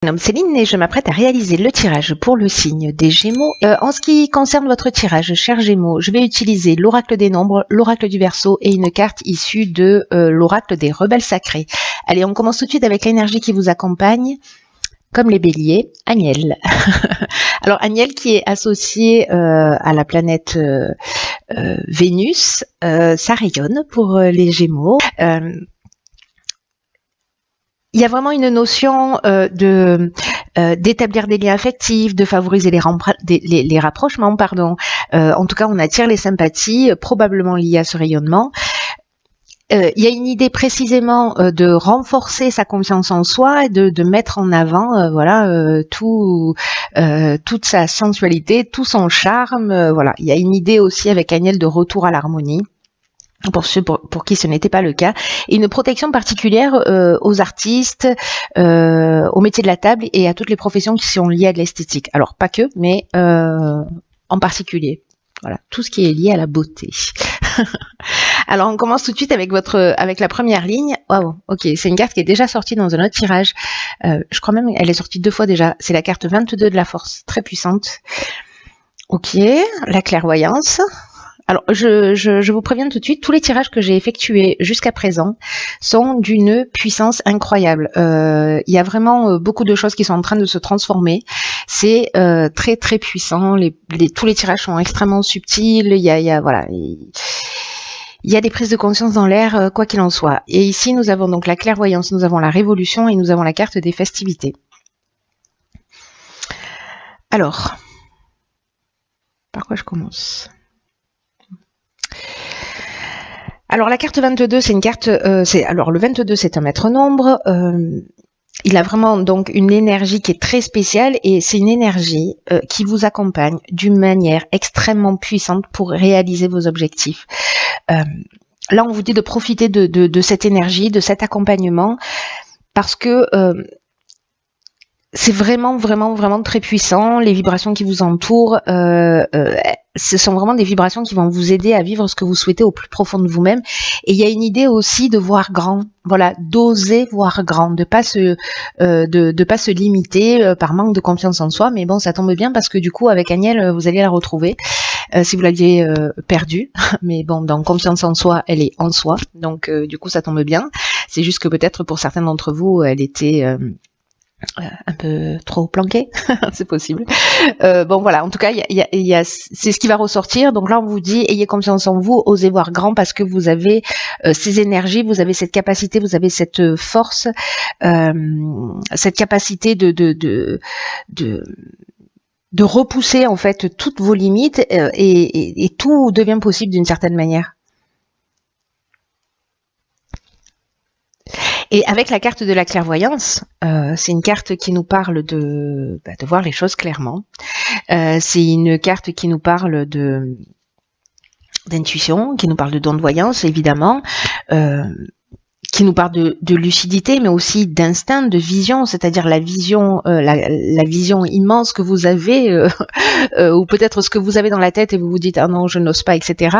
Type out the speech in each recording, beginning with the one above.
Je me nomme Céline et je m'apprête à réaliser le tirage pour le signe des Gémeaux. En ce qui concerne votre tirage, chers Gémeaux, je vais utiliser l'oracle des nombres, l'oracle du Verseau et une carte issue de l'oracle des rebelles sacrés. Allez, on commence tout de suite avec l'énergie qui vous accompagne. Comme les béliers, Agnel. Alors Agnel qui est associé à la planète Vénus, ça rayonne pour les Gémeaux. Il y a vraiment une notion d'établir des liens affectifs, de favoriser les rapprochements, pardon. En tout cas, on attire les sympathies, probablement liées à ce rayonnement. Il y a une idée précisément de renforcer sa confiance en soi, et de mettre en avant, toute sa sensualité, tout son charme. Voilà, il y a une idée aussi avec Agnel de retour à l'harmonie. Pour ceux pour qui ce n'était pas le cas, et une protection particulière aux artistes, au métier de la table et à toutes les professions qui sont liées à de l'esthétique. Alors pas que, mais en particulier. Voilà, tout ce qui est lié à la beauté. Alors on commence tout de suite avec la première ligne. Wow, ok, c'est une carte qui est déjà sortie dans un autre tirage. Je crois même elle est sortie 2 fois déjà. C'est la carte 22 de la force, très puissante. Ok, la clairvoyance. Alors, je vous préviens tout de suite, tous les tirages que j'ai effectués jusqu'à présent sont d'une puissance incroyable. Il y a vraiment beaucoup de choses qui sont en train de se transformer. C'est très très puissant. Tous les tirages sont extrêmement subtils. Il y a des prises de conscience dans l'air, quoi qu'il en soit. Et ici, nous avons donc la clairvoyance, nous avons la révolution et nous avons la carte des festivités. Alors, par quoi je commence ? Alors la carte 22, c'est une carte, le 22 c'est un maître nombre, il a vraiment donc une énergie qui est très spéciale et c'est une énergie qui vous accompagne d'une manière extrêmement puissante pour réaliser vos objectifs. Là on vous dit de profiter de cette énergie, de cet accompagnement parce que c'est vraiment très puissant. Les vibrations qui vous entourent, ce sont vraiment des vibrations qui vont vous aider à vivre ce que vous souhaitez au plus profond de vous-même. Et il y a une idée aussi de voir grand, voilà, d'oser voir grand, de pas se limiter par manque de confiance en soi. Mais bon, ça tombe bien parce que du coup, avec Agnel, vous allez la retrouver si vous l'aviez perdue. Mais bon, dans confiance en soi, elle est en soi. Donc du coup, ça tombe bien. C'est juste que peut-être pour certains d'entre vous, elle était un peu trop planqué, c'est possible. Bon voilà, en tout cas, c'est ce qui va ressortir. Donc là, on vous dit, ayez confiance en vous, osez voir grand parce que vous avez ces énergies, vous avez cette capacité, vous avez cette force, cette capacité de repousser en fait toutes vos limites et tout devient possible d'une certaine manière. Et avec la carte de la clairvoyance, c'est une carte qui nous parle de voir les choses clairement. C'est une carte qui nous parle d'intuition, qui nous parle de don de voyance, évidemment, qui nous parle de lucidité, mais aussi d'instinct, de vision, c'est-à-dire la vision immense que vous avez, ou peut-être ce que vous avez dans la tête et vous vous dites « Ah non, je n'ose pas », etc.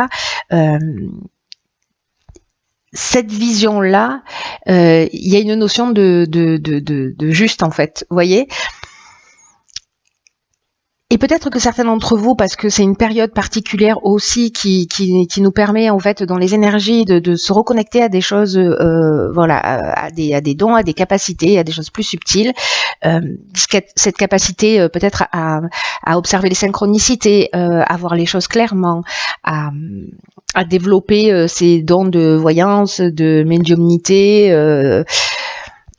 Cette vision-là, il y a une notion de juste en fait, vous voyez. Et peut-être que certains d'entre vous, parce que c'est une période particulière aussi qui nous permet en fait dans les énergies de se reconnecter à des choses, à des dons, à des capacités, à des choses plus subtiles. Cette capacité peut-être à observer les synchronicités, à voir les choses clairement, à développer ces dons de voyance, de médiumnité.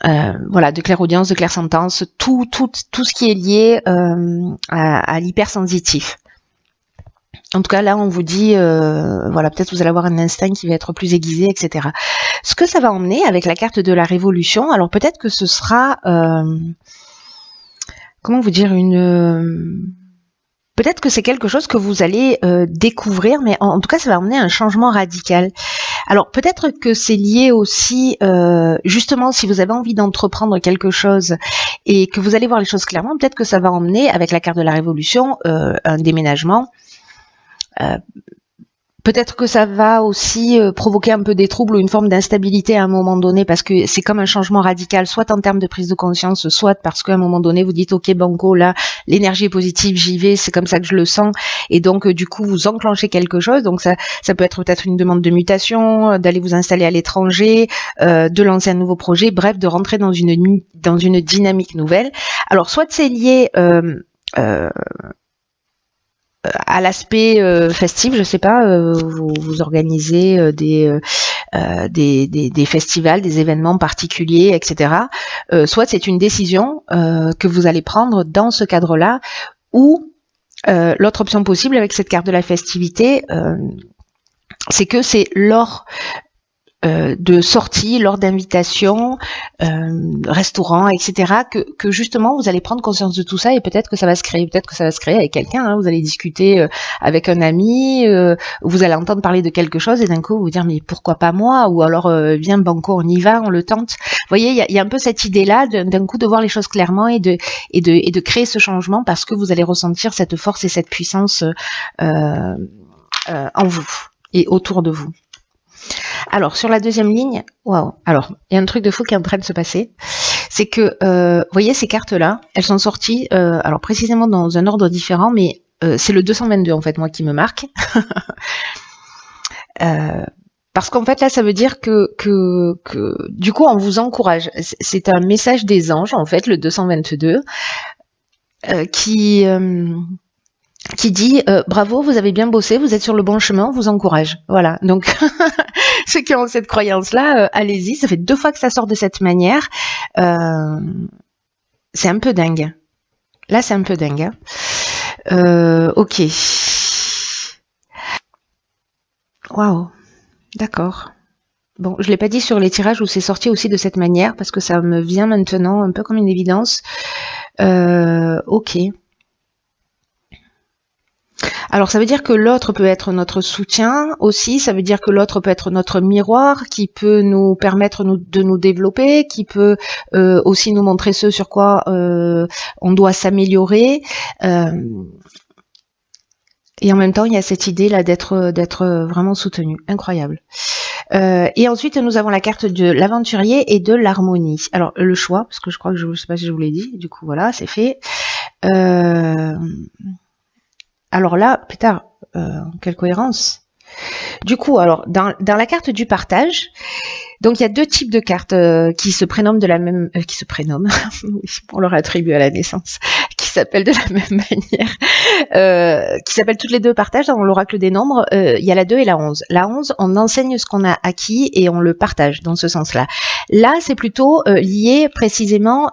De clairaudience, de clairsentence, tout ce qui est lié à l'hypersensitif. En tout cas, là, on vous dit, peut-être vous allez avoir un instinct qui va être plus aiguisé, etc. Ce que ça va emmener avec la carte de la révolution, alors peut-être que ce sera, peut-être que c'est quelque chose que vous allez découvrir, mais en tout cas, ça va emmener un changement radical. Alors peut-être que c'est lié aussi, justement, si vous avez envie d'entreprendre quelque chose et que vous allez voir les choses clairement, peut-être que ça va emmener, avec la carte de la révolution, un déménagement, Peut-être que ça va aussi provoquer un peu des troubles ou une forme d'instabilité à un moment donné, parce que c'est comme un changement radical, soit en termes de prise de conscience, soit parce qu'à un moment donné vous dites ok banco, là l'énergie est positive, j'y vais, c'est comme ça que je le sens, et donc du coup vous enclenchez quelque chose. Donc ça peut être peut-être une demande de mutation, d'aller vous installer à l'étranger, de lancer un nouveau projet, bref, de rentrer dans une dynamique nouvelle. Alors soit c'est lié à l'aspect festif, je sais pas, vous organisez des festivals, des événements particuliers, etc. Soit c'est une décision que vous allez prendre dans ce cadre-là, ou l'autre option possible avec cette carte de la festivité, c'est que c'est lors de sorties, lors d'invitations, restaurants, etc., que justement vous allez prendre conscience de tout ça, et peut-être que ça va se créer, avec quelqu'un, hein, vous allez discuter avec un ami, vous allez entendre parler de quelque chose et d'un coup vous dire mais pourquoi pas moi, ou alors viens banco, on y va, on le tente. Vous voyez, il y a un peu cette idée-là d'un coup de voir les choses clairement et de créer ce changement, parce que vous allez ressentir cette force et cette puissance en vous et autour de vous. Alors, sur la deuxième ligne, waouh. Alors, il y a un truc de fou qui est en train de se passer. C'est que, vous voyez, ces cartes-là, elles sont sorties, alors précisément dans un ordre différent, mais c'est le 222, en fait, moi, qui me marque. Parce qu'en fait, là, ça veut dire que du coup, on vous encourage. C'est un message des anges, en fait, le 222, qui dit bravo, vous avez bien bossé, vous êtes sur le bon chemin, on vous encourage. Voilà. Donc ceux qui ont cette croyance-là, allez-y. Ça fait 2 fois que ça sort de cette manière. C'est un peu dingue. Là, c'est un peu dingue. Ok. Waouh. D'accord. Bon, je l'ai pas dit sur les tirages où c'est sorti aussi de cette manière, parce que ça me vient maintenant un peu comme une évidence. Ok. Alors ça veut dire que l'autre peut être notre soutien aussi, ça veut dire que l'autre peut être notre miroir qui peut nous permettre de nous développer, qui peut aussi nous montrer ce sur quoi on doit s'améliorer. Et en même temps, il y a cette idée là d'être vraiment soutenu. Incroyable. Et ensuite, nous avons la carte de l'aventurier et de l'harmonie. Alors le choix, parce que je crois que je sais pas si je vous l'ai dit, du coup voilà, c'est fait. Alors là, putain, quelle cohérence. Du coup, alors, dans la carte du partage, donc il y a 2 types de cartes qui se prénomment de la même... qui se prénomment, oui, on leur attribue à la naissance, qui s'appellent de la même manière, qui s'appellent toutes les 2 partage dans l'oracle des nombres. Il y a la 2 et la 11. La 11, on enseigne ce qu'on a acquis et on le partage dans ce sens-là. Là, c'est plutôt lié précisément...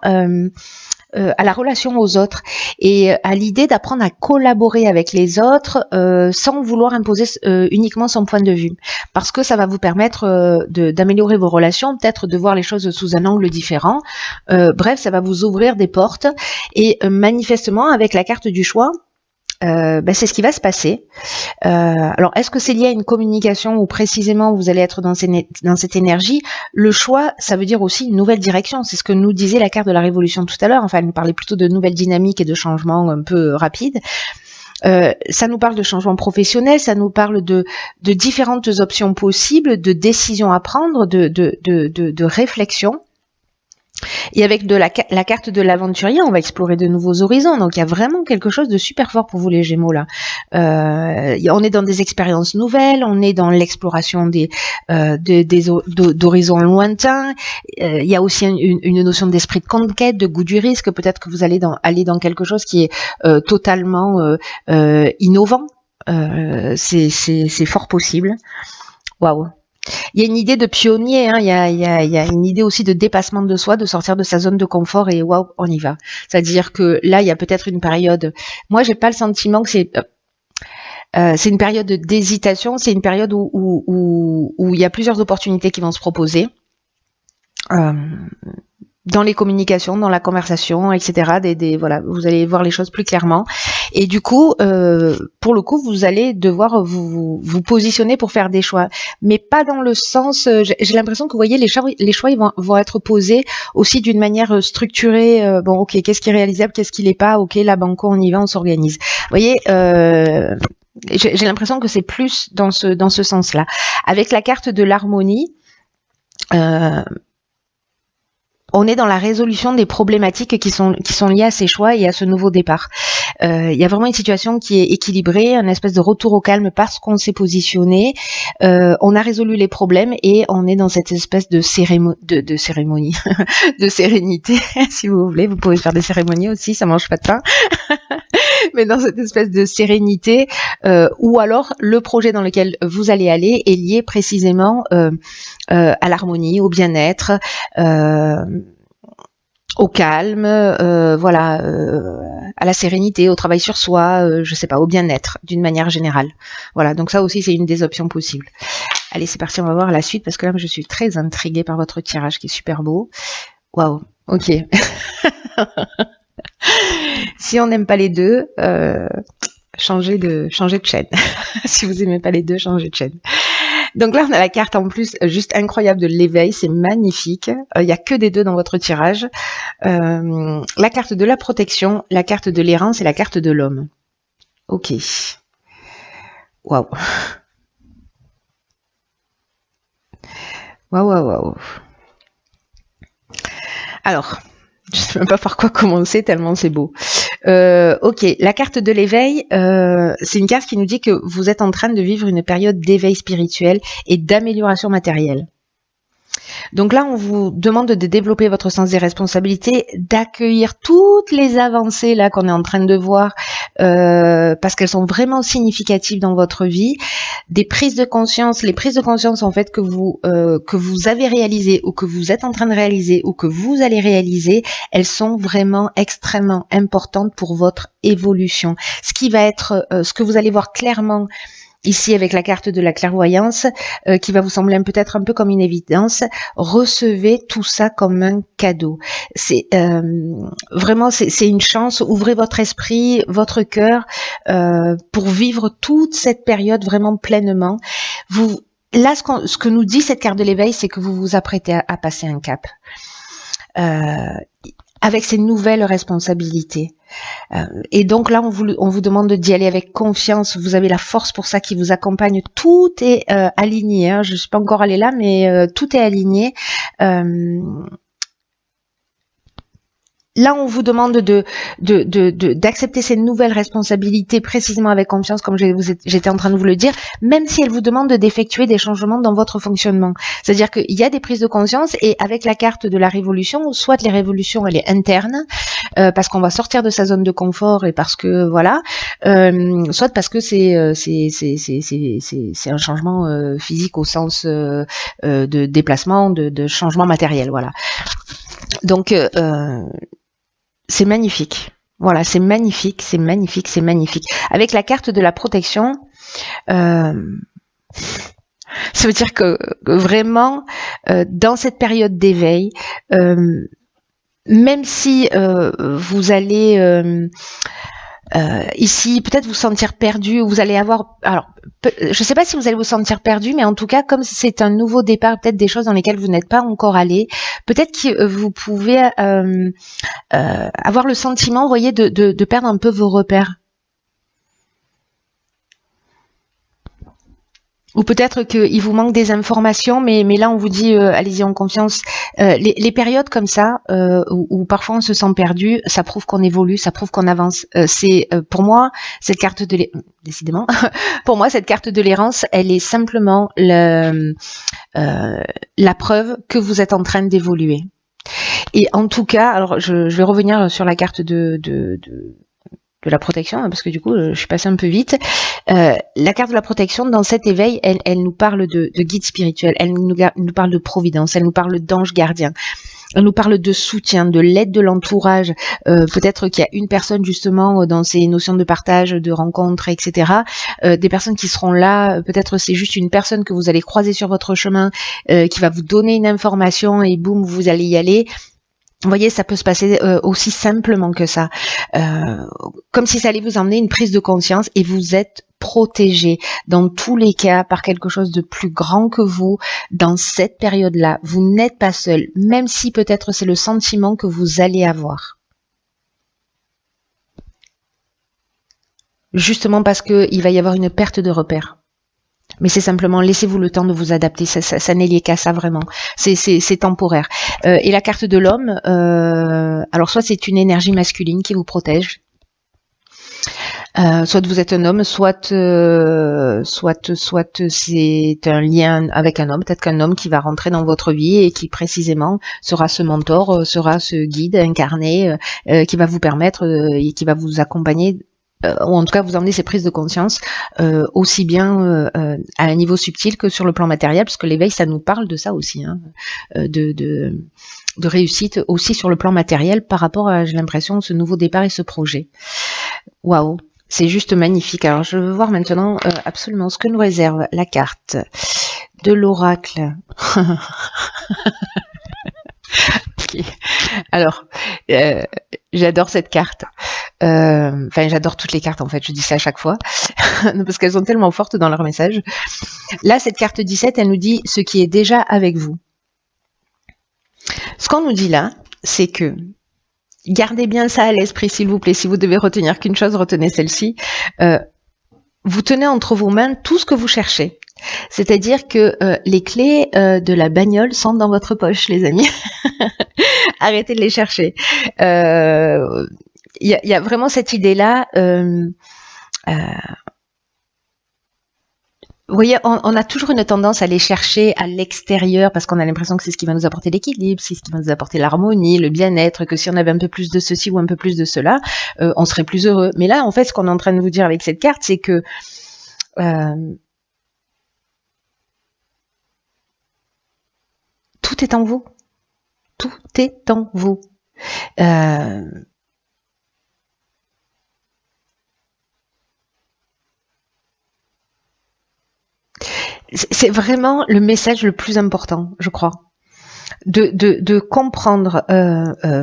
à la relation aux autres et à l'idée d'apprendre à collaborer avec les autres sans vouloir imposer uniquement son point de vue, parce que ça va vous permettre d'améliorer vos relations, peut-être de voir les choses sous un angle différent. Bref, ça va vous ouvrir des portes et manifestement avec la carte du choix, c'est ce qui va se passer. Alors, est-ce que c'est lié à une communication où précisément vous allez être dans cette énergie? Le choix, ça veut dire aussi une nouvelle direction. C'est ce que nous disait la carte de la révolution tout à l'heure. Enfin, elle nous parlait plutôt de nouvelles dynamiques et de changements un peu rapides. Ça nous parle de changements professionnels, ça nous parle de différentes options possibles, de décisions à prendre, de réflexion. Et avec la carte de l'aventurier, on va explorer de nouveaux horizons. Donc il y a vraiment quelque chose de super fort pour vous les Gémeaux là. On est dans des expériences nouvelles, on est dans l'exploration d'horizons lointains. Il y a aussi une notion d'esprit de conquête, de goût du risque. Peut-être que vous allez aller dans quelque chose qui est totalement innovant. C'est fort possible. Waouh. Il y a une idée de pionnier, hein. Il y a une idée aussi de dépassement de soi, de sortir de sa zone de confort et waouh, on y va. C'est-à-dire que là, il y a peut-être une période. Moi, j'ai pas le sentiment que c'est une période d'hésitation. C'est une période où il y a plusieurs opportunités qui vont se proposer. Dans les communications, dans la conversation, etc. Voilà, vous allez voir les choses plus clairement. Et du coup, pour le coup, vous allez devoir vous positionner pour faire des choix, mais pas dans le sens. J'ai l'impression que vous voyez les choix ils vont être posés aussi d'une manière structurée. Bon, ok, qu'est-ce qui est réalisable, qu'est-ce qui l'est pas. Ok, la banco, on y va, on s'organise. Vous voyez. J'ai l'impression que c'est plus dans ce sens-là. Avec la carte de l'harmonie, on est dans la résolution des problématiques qui sont liées à ces choix et à ce nouveau départ. Il y a vraiment une situation qui est équilibrée, un espèce de retour au calme parce qu'on s'est positionné. On a résolu les problèmes et on est dans cette espèce de cérémonie, de sérénité, si vous voulez. Vous pouvez faire des cérémonies aussi, ça mange pas de pain. Mais dans cette espèce de sérénité, ou alors le projet dans lequel vous allez aller est lié précisément à l'harmonie, au bien-être, au calme, voilà, à la sérénité, au travail sur soi, je sais pas, au bien-être d'une manière générale. Voilà, donc ça aussi c'est une des options possibles. Allez, c'est parti, on va voir la suite parce que là je suis très intriguée par votre tirage qui est super beau. Waouh, ok. Si on n'aime pas les deux, changez de chaîne. Si vous n'aimez pas les deux, changez de chaîne. Donc là, on a la carte en plus juste incroyable de l'éveil, c'est magnifique. Il n'y a que des deux dans votre tirage. La carte de la protection, la carte de l'errance et la carte de l'homme. Ok. Waouh. Waouh. Alors, je ne sais même pas par quoi commencer tellement c'est beau. Ok, la carte de l'éveil, c'est une carte qui nous dit que vous êtes en train de vivre une période d'éveil spirituel et d'amélioration matérielle. Donc là, on vous demande de développer votre sens des responsabilités, d'accueillir toutes les avancées là qu'on est en train de voir, parce qu'elles sont vraiment significatives dans votre vie. Des prises de conscience, les prises de conscience en fait que vous avez réalisées ou que vous êtes en train de réaliser ou que vous allez réaliser, elles sont vraiment extrêmement importantes pour votre évolution. Ce qui va être, ce que vous allez voir clairement ici avec la carte de la clairvoyance, qui va vous sembler peut-être un peu comme une évidence, recevez tout ça comme un cadeau. C'est vraiment c'est une chance. Ouvrez votre esprit, votre cœur pour vivre toute cette période vraiment pleinement. Là, ce que nous dit cette carte de l'éveil, c'est que vous vous apprêtez à passer un cap. Avec ces nouvelles responsabilités. Et donc là, on vous demande d'y aller avec confiance. Vous avez la force pour ça qui vous accompagne. Tout est aligné. Hein. Je ne suis pas encore allée là, mais tout est aligné. Là, on vous demande d'accepter ces nouvelles responsabilités précisément avec confiance, comme j'étais en train de vous le dire, même si elle vous demande d'effectuer des changements dans votre fonctionnement. C'est-à-dire qu'il y a des prises de conscience et avec la carte de la révolution, soit les révolutions, elle est interne, parce qu'on va sortir de sa zone de confort et parce que voilà, soit parce que c'est un changement physique au sens de déplacement, de changement matériel, voilà. Donc c'est magnifique. Voilà, c'est magnifique, c'est magnifique, c'est magnifique. Avec la carte de la protection, ça veut dire que vraiment, dans cette période d'éveil, même si vous allez ici peut-être vous sentir perdu, vous allez avoir, alors je sais pas si vous allez vous sentir perdu, mais en tout cas comme c'est un nouveau départ, peut-être des choses dans lesquelles vous n'êtes pas encore allé, peut-être que vous pouvez avoir le sentiment, vous voyez, de perdre un peu vos repères. Ou peut-être qu'il vous manque des informations, mais là on vous dit allez-y en confiance. Les périodes comme ça, où parfois on se sent perdu, ça prouve qu'on évolue, ça prouve qu'on avance. Pour moi, cette carte de décidément, pour moi cette carte de l'errance, elle est simplement la preuve que vous êtes en train d'évoluer. Et en tout cas, alors je vais revenir sur la carte de la protection, parce que du coup je suis passée un peu vite. La carte de la protection, dans cet éveil, elle nous parle de guide spirituel, elle nous parle de providence, elle nous parle d'ange gardien, elle nous parle de soutien, de l'aide de l'entourage. Peut-être qu'il y a une personne justement dans ces notions de partage, de rencontre, etc. Des personnes qui seront là, peut-être c'est juste une personne que vous allez croiser sur votre chemin, qui va vous donner une information et boum, vous allez y aller. Vous voyez, ça peut se passer aussi simplement que ça. Comme si ça allait vous emmener une prise de conscience et vous êtes protégé dans tous les cas par quelque chose de plus grand que vous dans cette période-là. Vous n'êtes pas seul, même si peut-être c'est le sentiment que vous allez avoir. Justement parce qu'il va y avoir une perte de repères. Mais c'est simplement, laissez-vous le temps de vous adapter, ça n'est lié qu'à ça vraiment, c'est temporaire. Et la carte de l'homme, alors soit c'est une énergie masculine qui vous protège, soit vous êtes un homme, soit c'est un lien avec un homme, peut-être qu'un homme qui va rentrer dans votre vie et qui précisément sera ce mentor, sera ce guide incarné, qui va vous permettre et qui va vous accompagner, ou en tout cas vous emmener ces prises de conscience aussi bien à un niveau subtil que sur le plan matériel, parce que l'éveil ça nous parle de ça aussi, hein, de réussite aussi sur le plan matériel par rapport à, j'ai l'impression, ce nouveau départ et ce projet. Waouh, c'est juste magnifique. Alors je veux voir maintenant absolument ce que nous réserve la carte de l'oracle. Okay. Alors, j'adore cette carte. Enfin, j'adore toutes les cartes en fait, je dis ça à chaque fois, parce qu'elles sont tellement fortes dans leur message. Là, cette carte 17, elle nous dit ce qui est déjà avec vous. Ce qu'on nous dit là, c'est que, gardez bien ça à l'esprit s'il vous plaît, si vous devez retenir qu'une chose, retenez celle-ci. Vous tenez entre vos mains tout ce que vous cherchez. C'est-à-dire que les clés de la bagnole sont dans votre poche, les amis. Arrêtez de les chercher. Il y a vraiment cette idée-là. Vous voyez, on a toujours une tendance à les chercher à l'extérieur parce qu'on a l'impression que c'est ce qui va nous apporter l'équilibre, c'est ce qui va nous apporter l'harmonie, le bien-être, que si on avait un peu plus de ceci ou un peu plus de cela, on serait plus heureux. Mais là, en fait, ce qu'on est en train de vous dire avec cette carte, c'est que tout est en vous. Tout est en vous. C'est vraiment le message le plus important, je crois. De comprendre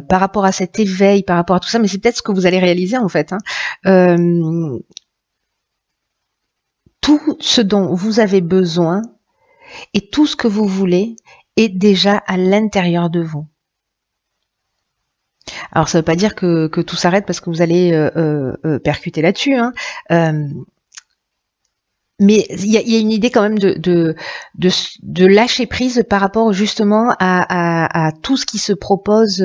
par rapport à cet éveil, par rapport à tout ça, mais c'est peut-être ce que vous allez réaliser en fait. Hein. Tout ce dont vous avez besoin et tout ce que vous voulez est déjà à l'intérieur de vous. Alors ça ne veut pas dire que tout s'arrête parce que vous allez percuter là-dessus, hein. Mais il y a une idée quand même de lâcher prise par rapport justement à tout ce qui se propose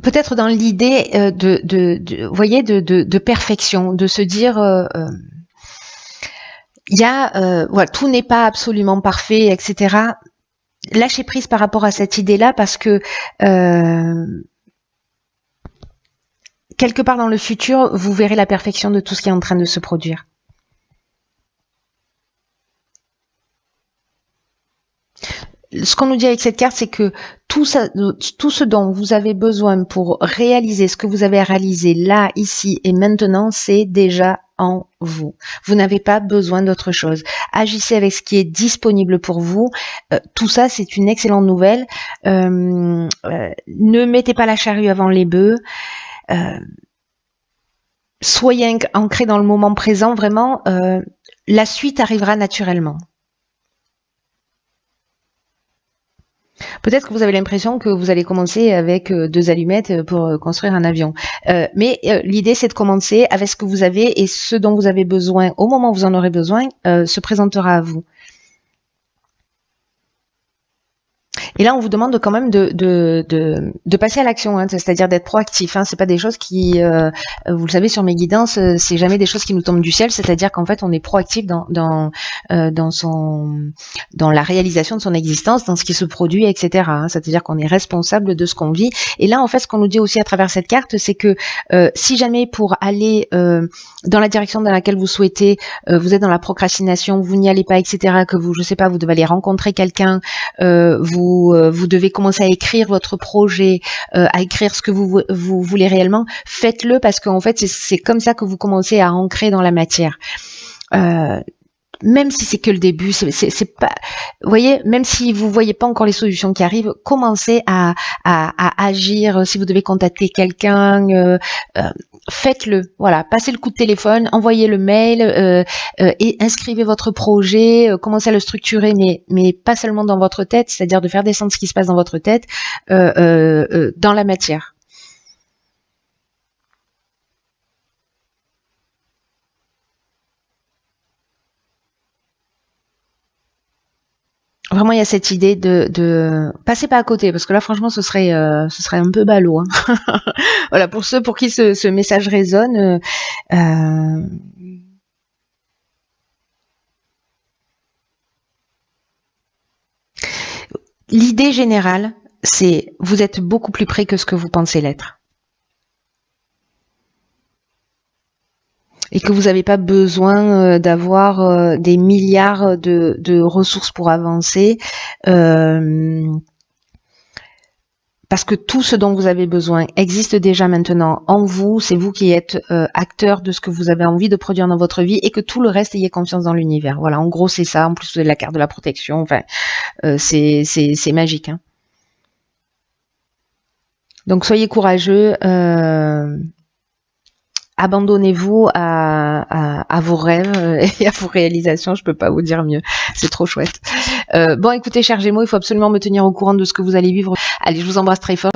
peut-être dans l'idée vous voyez, de perfection, de se dire il y a voilà, tout n'est pas absolument parfait, etc. Lâcher prise par rapport à cette idée-là parce que quelque part dans le futur, vous verrez la perfection de tout ce qui est en train de se produire. Ce qu'on nous dit avec cette carte, c'est que tout ce dont vous avez besoin pour réaliser ce que vous avez réalisé là, ici et maintenant, c'est déjà en vous. Vous n'avez pas besoin d'autre chose. Agissez avec ce qui est disponible pour vous. Tout ça, c'est une excellente nouvelle. Ne mettez pas la charrue avant les bœufs. Soyez ancrés dans le moment présent, vraiment, la suite arrivera naturellement. Peut-être que vous avez l'impression que vous allez commencer avec 2 allumettes pour construire un avion. Mais l'idée, c'est de commencer avec ce que vous avez et ce dont vous avez besoin au moment où vous en aurez besoin se présentera à vous. Et là, on vous demande quand même de passer à l'action, hein, c'est-à-dire d'être proactif. Hein, c'est pas des choses qui, vous le savez, sur mes guidances, c'est jamais des choses qui nous tombent du ciel. C'est-à-dire qu'en fait, on est proactif dans la réalisation de son existence, dans ce qui se produit, etc. Hein, c'est-à-dire qu'on est responsable de ce qu'on vit. Et là, en fait, ce qu'on nous dit aussi à travers cette carte, c'est que si jamais pour aller dans la direction dans laquelle vous souhaitez, vous êtes dans la procrastination, vous n'y allez pas, etc. Que vous, je sais pas, vous devez aller rencontrer quelqu'un, vous devez commencer à écrire votre projet, à écrire ce que vous voulez réellement, faites-le parce qu'en fait, c'est comme ça que vous commencez à ancrer dans la matière. même si c'est que le début, c'est pas, vous voyez, même si vous voyez pas encore les solutions qui arrivent, commencez à agir. Si vous devez contacter quelqu'un, faites-le. Voilà, passez le coup de téléphone, envoyez le mail et inscrivez votre projet. Commencez à le structurer, mais pas seulement dans votre tête, c'est-à-dire de faire descendre ce qui se passe dans votre tête dans la matière. Vraiment, il y a cette idée de passez pas à côté, parce que là, franchement, ce serait un peu ballot. Hein. Voilà, pour ceux pour qui ce message résonne. L'idée générale, c'est vous êtes beaucoup plus près que ce que vous pensez l'être. Et que vous n'avez pas besoin d'avoir des milliards de ressources pour avancer. Parce que tout ce dont vous avez besoin existe déjà maintenant en vous, c'est vous qui êtes acteur de ce que vous avez envie de produire dans votre vie et que tout le reste, ayez confiance dans l'univers. Voilà, en gros c'est ça, en plus vous avez la carte de la protection, enfin c'est magique. Hein. Donc soyez courageux, abandonnez-vous à vos rêves et à vos réalisations, je peux pas vous dire mieux, c'est trop chouette. Bon écoutez chers Gémeaux, il faut absolument me tenir au courant de ce que vous allez vivre. Allez, je vous embrasse très fort.